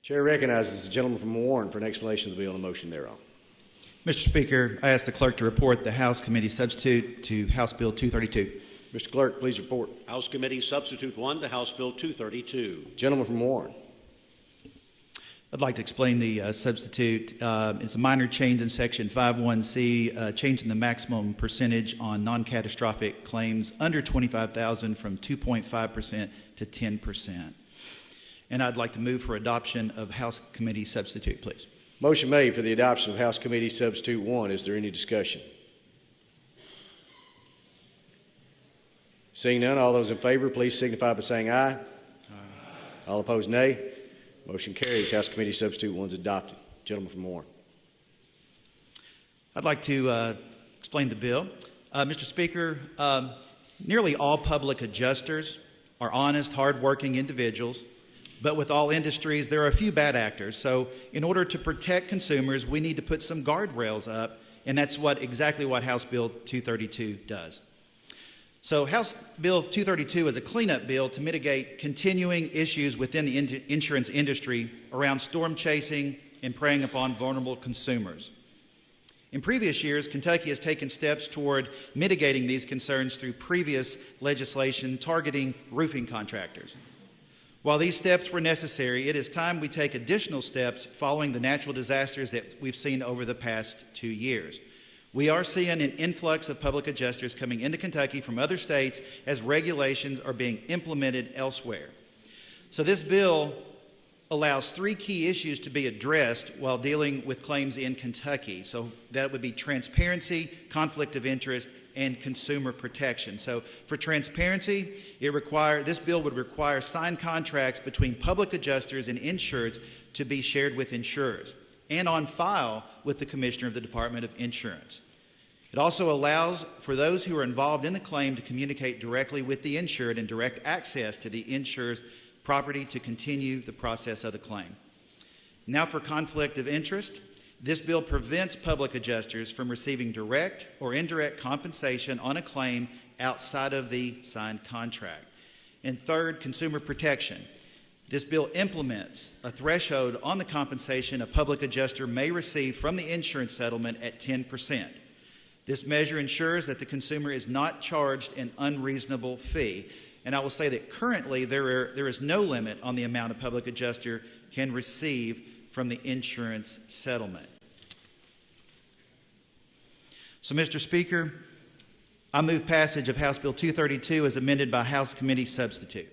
Chair recognizes the gentleman from Warren for an explanation of the bill and a motion thereon. Mr. Speaker, I ask the clerk to report the House Committee Substitute to House Bill 232. Mr. Clerk, please report. House Committee Substitute 1 to House Bill 232. Gentleman from Warren. I'd like to explain the substitute. It's a minor change in Section 51C, changing the maximum percentage on non-catastrophic claims under $25,000 from 2.5% to 10%. And I'd like to move for adoption of House Committee Substitute, please. Motion made for the adoption of House Committee Substitute 1. Is there any discussion? Seeing none, all those in favor, please signify by saying aye. Aye. All opposed, nay. Motion carries. House Committee Substitute 1 is adopted. Gentleman from Warren. I'd like to explain the bill. Mr. Speaker, nearly all public adjusters are honest, hardworking individuals, but with all industries, there are a few bad actors. So in order to protect consumers, we need to put some guardrails up, and that's exactly what House Bill 232 does. So House Bill 232 is a cleanup bill to mitigate continuing issues within the insurance industry around storm chasing and preying upon vulnerable consumers. In previous years, Kentucky has taken steps toward mitigating these concerns through previous legislation targeting roofing contractors. While these steps were necessary, it is time we take additional steps following the natural disasters that we've seen over the past 2 years. We are seeing an influx of public adjusters coming into Kentucky from other states as regulations are being implemented elsewhere. So this bill allows 3 key issues to be addressed while dealing with claims in Kentucky. So that would be transparency, conflict of interest, and consumer protection. So for transparency, this bill would require signed contracts between public adjusters and insureds to be shared with insurers and on file with the Commissioner of the Department of Insurance. It also allows for those who are involved in the claim to communicate directly with the insured and direct access to the insurer's property to continue the process of the claim. Now for conflict of interest. This bill prevents public adjusters from receiving direct or indirect compensation on a claim outside of the signed contract. And third, consumer protection. This bill implements a threshold on the compensation a public adjuster may receive from the insurance settlement at 10%. This measure ensures that the consumer is not charged an unreasonable fee. And I will say that currently there is no limit on the amount a public adjuster can receive from the insurance settlement. So, Mr. Speaker, I move passage of House Bill 232 as amended by House Committee Substitute.